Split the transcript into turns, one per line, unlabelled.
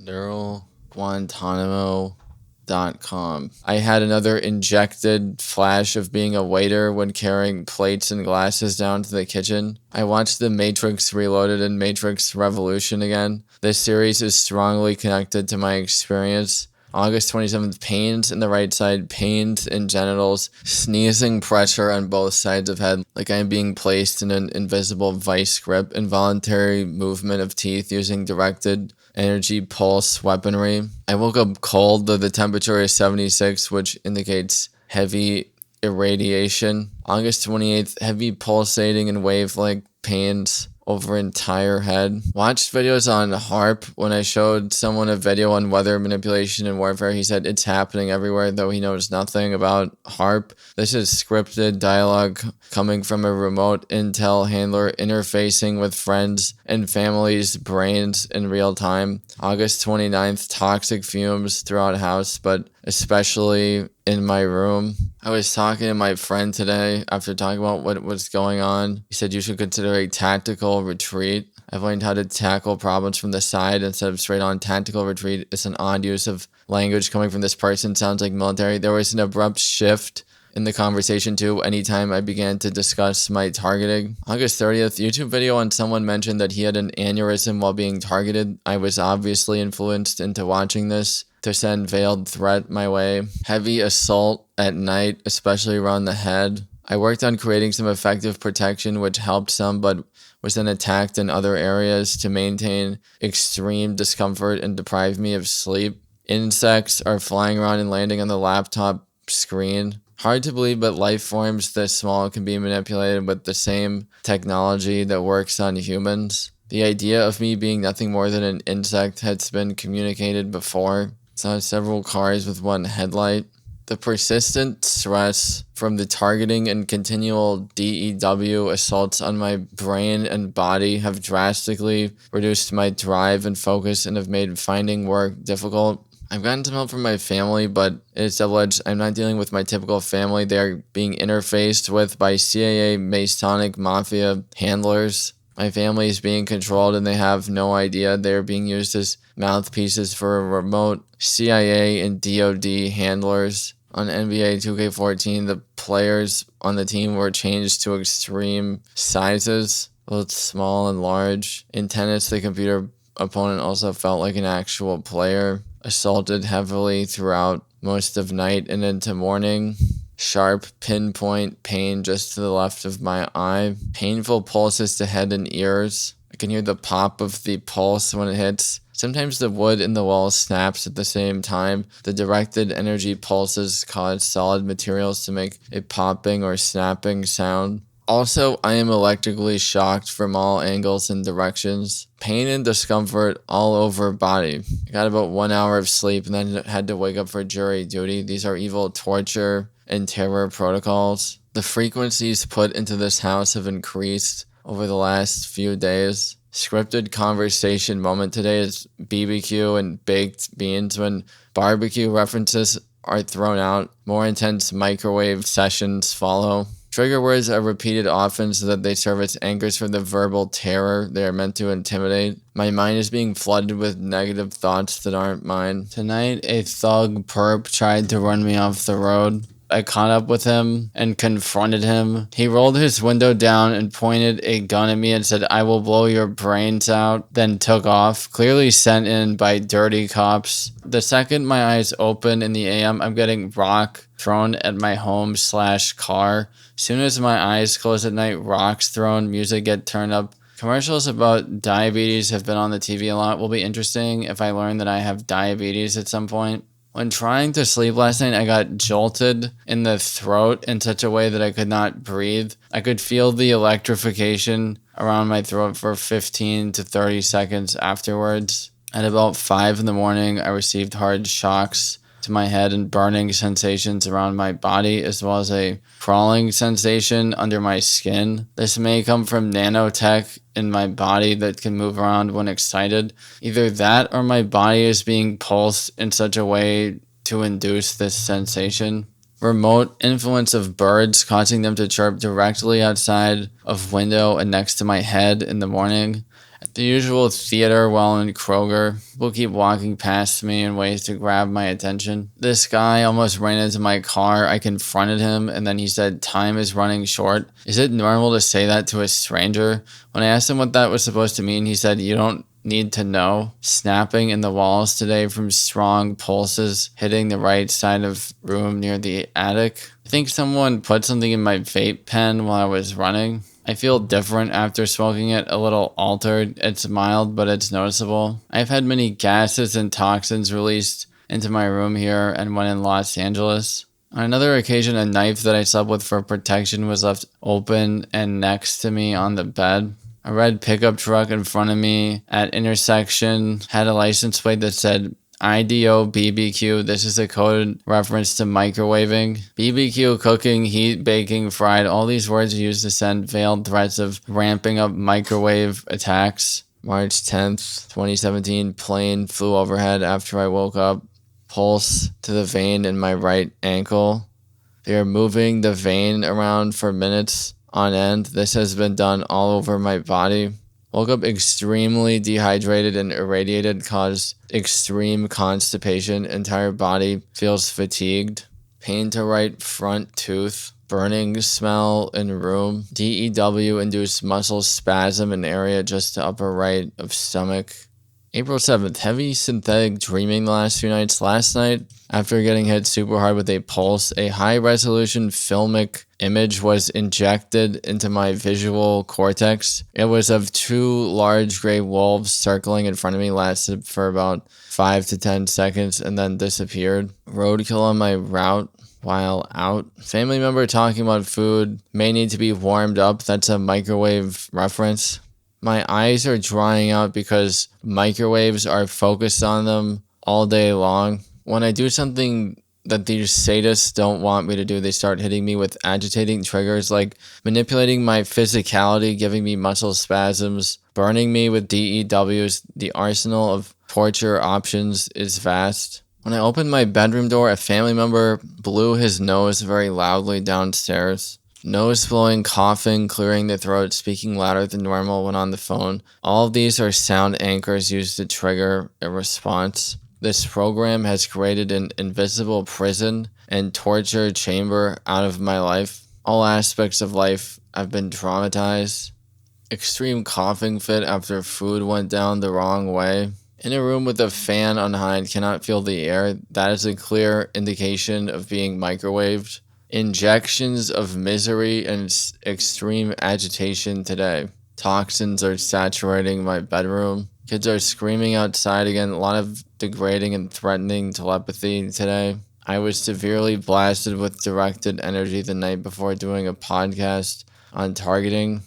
guantanamo.com. I had another injected flash of being a waiter when carrying plates and glasses down to the kitchen. I watched The Matrix Reloaded and Matrix Revolution again. This series is strongly connected to my experience. August 27th, pains in the right side, pains in genitals, sneezing pressure on both sides of head, like I am being placed in an invisible vice grip, involuntary movement of teeth using directed energy pulse weaponry. I woke up cold, though the temperature is 76, which indicates heavy irradiation. August 28th, heavy pulsating and wave-like pains over entire head. Watched videos on HARP. When I showed someone a video on weather manipulation and warfare, he said it's happening everywhere, though he knows nothing about HARP. This is scripted dialogue coming from a remote intel handler interfacing with friends and family's brains in real time. August 29th, toxic fumes throughout house, but especially in my room. I was talking to my friend today after talking about what was going on. He said you should consider a tactical retreat. I've learned how to tackle problems from the side instead of straight on. Tactical retreat is an odd use of language coming from this person. Sounds like military. There was an abrupt shift in the conversation too anytime I began to discuss my targeting. August 30th, YouTube video on someone mentioned that he had an aneurysm while being targeted. I was obviously influenced into watching this to send veiled threat my way. Heavy assault at night, especially around the head. I worked on creating some effective protection, which helped some, but was then attacked in other areas to maintain extreme discomfort and deprive me of sleep. Insects are flying around and landing on the laptop screen. Hard to believe, but life forms this small can be manipulated with the same technology that works on humans. The idea of me being nothing more than an insect has been communicated before. Saw several cars with one headlight. The persistent stress from the targeting and continual DEW assaults on my brain and body have drastically reduced my drive and focus and have made finding work difficult. I've gotten some help from my family, but it's double-edged. I'm not dealing with my typical family. They are being interfaced with by CIA Masonic Mafia handlers. My family is being controlled and they have no idea. They're being used as mouthpieces for remote CIA and DOD handlers. On NBA 2K14, the players on the team were changed to extreme sizes, both small and large. In tennis, the computer opponent also felt like an actual player. Assaulted heavily throughout most of night and into morning. Sharp pinpoint pain just to the left of my eye. Painful pulses to head and ears. I can hear the pop of the pulse when it hits. Sometimes the wood in the wall snaps at the same time. The directed energy pulses cause solid materials to make a popping or snapping sound. Also, I am electrically shocked from all angles and directions. Pain and discomfort all over body. I got about 1 hour of sleep and then had to wake up for jury duty. These are evil torture and terror protocols. The frequencies put into this house have increased over the last few days. Scripted conversation moment today is BBQ and baked beans. When barbecue references are thrown out, more intense microwave sessions follow. Trigger words are repeated often so that they serve as anchors for the verbal terror they are meant to intimidate. My mind is being flooded with negative thoughts that aren't mine. Tonight, a thug perp tried to run me off the road. I caught up with him and confronted him. He rolled his window down and pointed a gun at me and said, "I will blow your brains out," then took off, clearly sent in by dirty cops. The second my eyes open in the AM, I'm getting rock thrown at my home/car. Soon as my eyes close at night, rocks thrown, music get turned up. Commercials about diabetes have been on the TV a lot. Will be interesting if I learn that I have diabetes at some point. When trying to sleep last night, I got jolted in the throat in such a way that I could not breathe. I could feel the electrification around my throat for 15 to 30 seconds afterwards. At about 5 in the morning, I received hard shocks to my head and burning sensations around my body, as well as a crawling sensation under my skin. This may come from nanotech in my body that can move around when excited. Either that or my body is being pulsed in such a way to induce this sensation. Remote influence of birds causing them to chirp directly outside of window and next to my head in the morning. The usual theater while in Kroger. People keep walking past me in ways to grab my attention. This guy almost ran into my car. I confronted him and then he said, "Time is running short." Is it normal to say that to a stranger? When I asked him what that was supposed to mean, he said, "You don't need to know." Snapping in the walls today from strong pulses hitting the right side of room near the attic. I think someone put something in my vape pen while I was running. I feel different after smoking it, a little altered. It's mild, but it's noticeable. I've had many gases and toxins released into my room here and when in Los Angeles. On another occasion, a knife that I slept with for protection was left open and next to me on the bed. A red pickup truck in front of me at intersection had a license plate that said IDO BBQ. This is a code reference to microwaving. BBQ, cooking, heat, baking, fried. All these words are used to send veiled threats of ramping up microwave attacks. March 10th, 2017, plane flew overhead after I woke up. Pulse to the vein in my right ankle. They are moving the vein around for minutes on end. This has been done all over my body. Woke up extremely dehydrated and irradiated, caused extreme constipation. Entire body feels fatigued. Pain to right front tooth. Burning smell in room. DEW induced muscle spasm in area just to upper right of stomach. April 7th, heavy synthetic dreaming the last few nights. Last night, after getting hit super hard with a pulse, a high-resolution filmic image was injected into my visual cortex. It was of two large gray wolves circling in front of me, lasted for about 5 to 10 seconds, and then disappeared. Roadkill on my route while out. Family member talking about food may need to be warmed up. That's a microwave reference. My eyes are drying out because microwaves are focused on them all day long. When I do something that these sadists don't want me to do, they start hitting me with agitating triggers like manipulating my physicality, giving me muscle spasms, burning me with DEWs. The arsenal of torture options is vast. When I opened my bedroom door, a family member blew his nose very loudly downstairs. Nose blowing, coughing, clearing the throat, speaking louder than normal when on the phone. All of these are sound anchors used to trigger a response. This program has created an invisible prison and torture chamber out of my life. All aspects of life have been traumatized. Extreme coughing fit after food went down the wrong way. In a room with a fan on high, cannot feel the air. That is a clear indication of being microwaved. Injections of misery and extreme agitation today. Toxins are saturating my bedroom. Kids are screaming outside again. A lot of degrading and threatening telepathy today. I was severely blasted with directed energy the night before doing a podcast on targeting.